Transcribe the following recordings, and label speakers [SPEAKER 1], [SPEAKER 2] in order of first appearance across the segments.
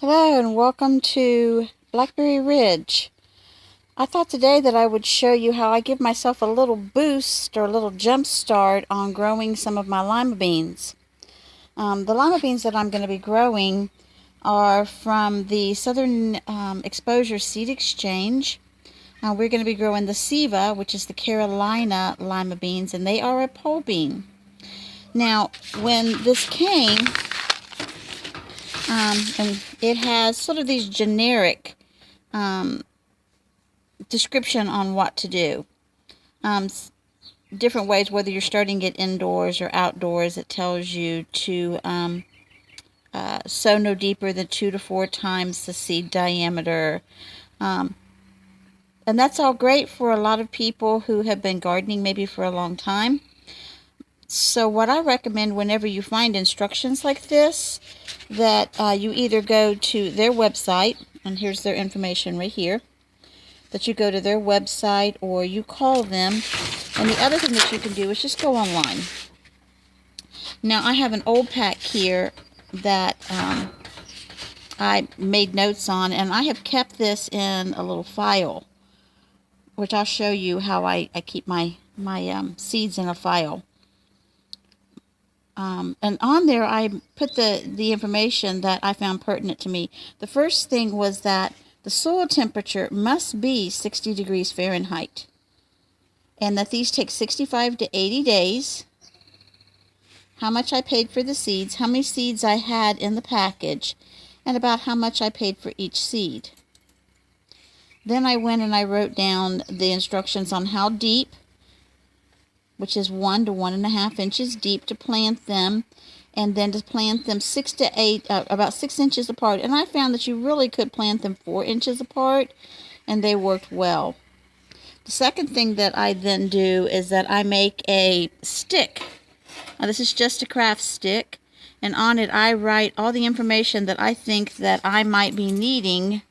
[SPEAKER 1] Hello and welcome to Blackberry Ridge. I thought today that I would show you how I give myself a little boost or a little jump start on growing some of my lima beans. The lima beans that I'm going to be growing are from the Southern Exposure Seed Exchange. We're going to be growing the Siva, which is the Carolina lima beans, and they are a pole bean. Now, when this came, and it has sort of these generic description on what to do. Different ways, whether you're starting it indoors or outdoors. It tells you to sow no deeper than 2 to 4 times the seed diameter. And that's all great for a lot of people who have been gardening maybe for a long time. So what I recommend whenever you find instructions like this, that you either go to their website, and here's their information right here, that you go to their website or you call them. And the other thing that you can do is just go online. Now I have an old pack here that I made notes on, and I have kept this in a little file, which I'll show you how I keep my seeds in a file. And on there I put the information that I found pertinent to me. The first thing was that the soil temperature must be 60 degrees Fahrenheit, and that these take 65 to 80 days, how much I paid for the seeds, how many seeds I had in the package, and about how much I paid for each seed. Then I went and I wrote down the instructions on how deep, which is 1 to 1.5 inches deep, to plant them, and then to plant them 6 to 8, about 6 inches apart. And I found that you really could plant them 4 inches apart, and they worked well. The second thing that I then do is that I make a stick. Now this is just a craft stick, and on it I write all the information that I think that I might be needing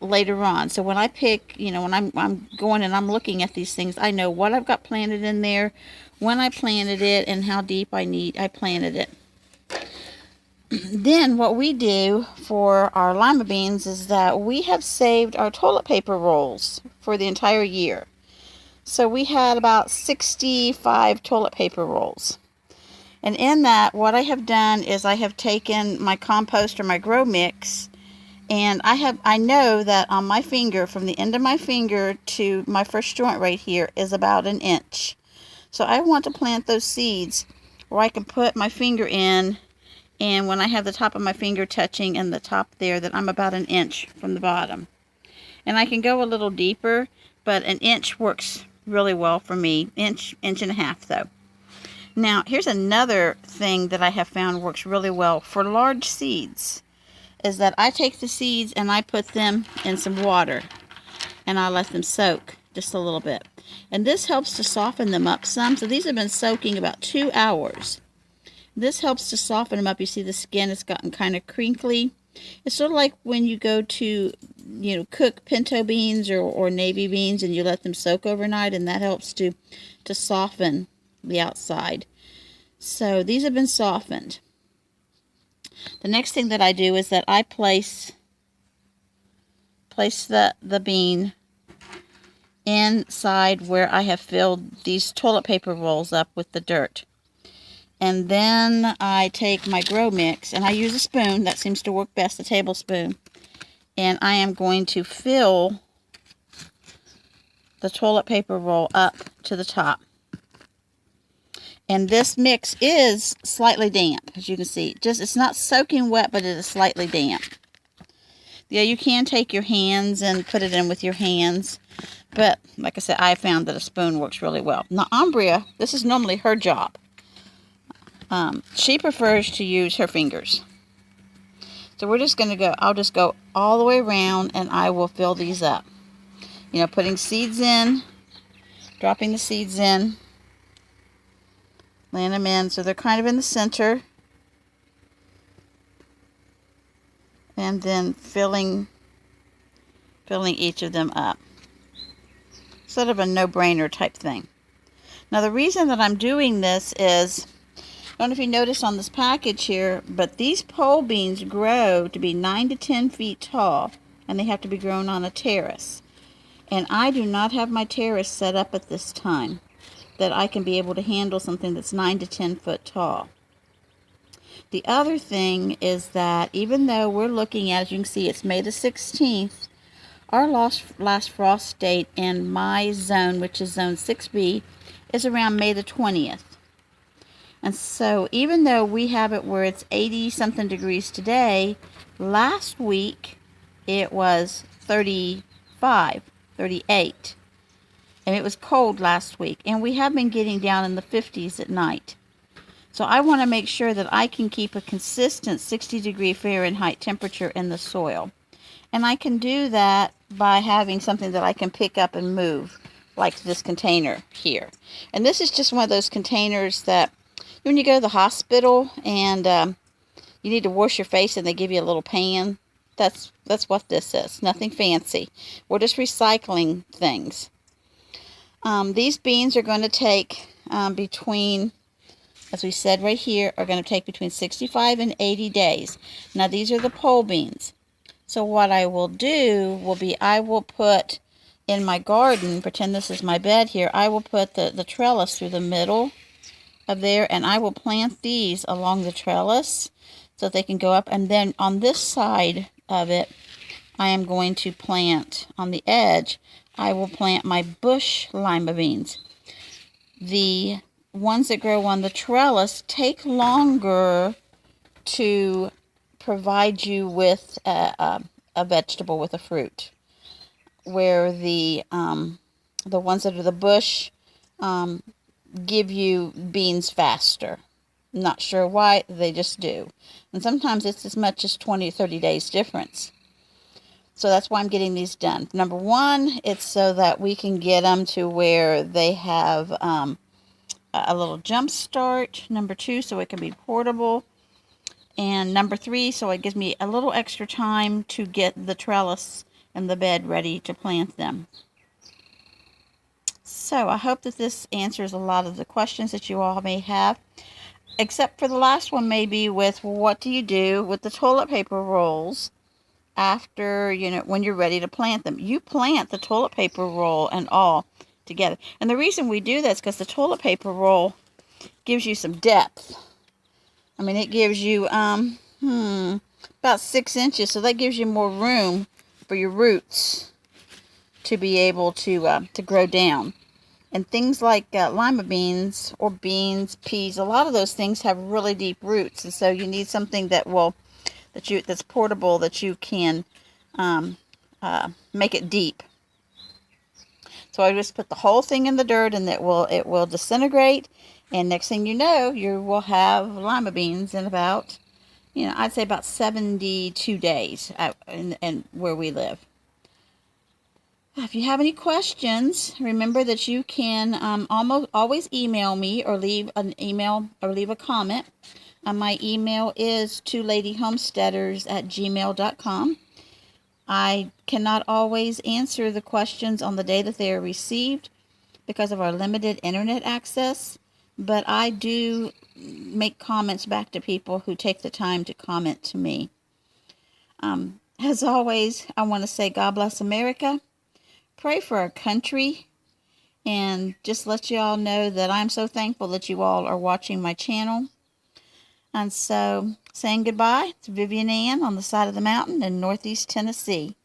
[SPEAKER 1] later on. So when I pick, when I'm going and I'm looking at these things, I know what I've got planted in there, when I planted it, and how deep I planted it. Then what we do for our lima beans is that we have saved our toilet paper rolls for the entire year. So we had about 65 toilet paper rolls. And in that, what I have done is I have taken my compost or my grow mix, and I know that on my finger, from the end of my finger to my first joint right here, is about 1 inch. So I want to plant those seeds where I can put my finger in, and when I have the top of my finger touching and the top there, that I'm about 1 inch from the bottom. And I can go a little deeper, but 1 inch works really well for me. Inch and a half though. Now here's another thing that I have found works really well for large seeds, is that I take the seeds and I put them in some water, and I let them soak just a little bit. And this helps to soften them up some. So these have been soaking about 2 hours. This helps to soften them up. You see the skin has gotten kind of crinkly. It's sort of like when you go to, cook pinto beans or navy beans, and you let them soak overnight, and that helps to soften the outside. So these have been softened. The next thing that I do is that I place the bean inside where I have filled these toilet paper rolls up with the dirt. And then I take my grow mix, and I use a spoon. That seems to work best, a tablespoon. And I am going to fill the toilet paper roll up to the top. And this mix is slightly damp, as you can see. It's not soaking wet, but it is slightly damp. Yeah, you can take your hands and put it in with your hands. But, like I said, I found that a spoon works really well. Now, Ambria, this is normally her job. She prefers to use her fingers. So we're just going to go, I'll just go all the way around, and I will fill these up. Putting seeds in, dropping the seeds in, laying them in so they're kind of in the center, and then filling each of them up. Sort of a no-brainer type thing. Now the reason that I'm doing this is don't know if you noticed on this package here, but these pole beans grow to be 9 to 10 feet tall, and they have to be grown on a terrace. And I do not have my terrace set up at this time that I can be able to handle something that's 9 to 10 foot tall. The other thing is that even though we're looking at, as you can see, it's May the 16th, our last frost date in my zone, which is zone 6B, is around May the 20th. And so even though we have it where it's 80 something degrees today, last week it was 35, 38. And it was cold last week. And we have been getting down in the 50s at night. So I want to make sure that I can keep a consistent 60 degree Fahrenheit temperature in the soil. And I can do that by having something that I can pick up and move, like this container here. And this is just one of those containers that when you go to the hospital and you need to wash your face and they give you a little pan, that's what this is. Nothing fancy. We're just recycling things. These beans are going to take between, as we said right here, are going to take between 65 and 80 days. Now these are the pole beans. So what I will do will be I will put in my garden, pretend this is my bed here, I will put the trellis through the middle of there, and I will plant these along the trellis so they can go up. And then on this side of it, I am going to plant, on the edge, I will plant my bush lima beans. The ones that grow on the trellis take longer to provide you with a vegetable, with a fruit, where the ones that are the bush give you beans faster. I'm not sure why, they just do. And sometimes it's as much as 20 or 30 days difference. So that's why I'm getting these done. Number one, it's so that we can get them to where they have a little jump start. Number two, so it can be portable. And number three, so it gives me a little extra time to get the trellis and the bed ready to plant them. So I hope that this answers a lot of the questions that you all may have, except for the last one maybe with what do you do with the toilet paper rolls after, when you're ready to plant them. You plant the toilet paper roll and all together. And the reason we do this is because the toilet paper roll gives you some depth. I mean, it gives you about 6 inches, so that gives you more room for your roots to be able to grow down. And things like lima beans or beans, peas, a lot of those things have really deep roots, and so you need something that's portable, that you can make it deep. So I just put the whole thing in the dirt, and it will disintegrate. And next thing you know, you will have lima beans in about, I'd say about 72 days in where we live. If you have any questions, remember that you can always email me or leave an email or leave a comment. My email is twoladyhomesteaders@gmail.com. I cannot always answer the questions on the day that they are received because of our limited internet access, but I do make comments back to people who take the time to comment to me. As always, I want to say God bless America. Pray for our country, and just let you all know that I'm so thankful that you all are watching my channel. And so, saying goodbye to Vivian Ann on the side of the mountain in Northeast Tennessee.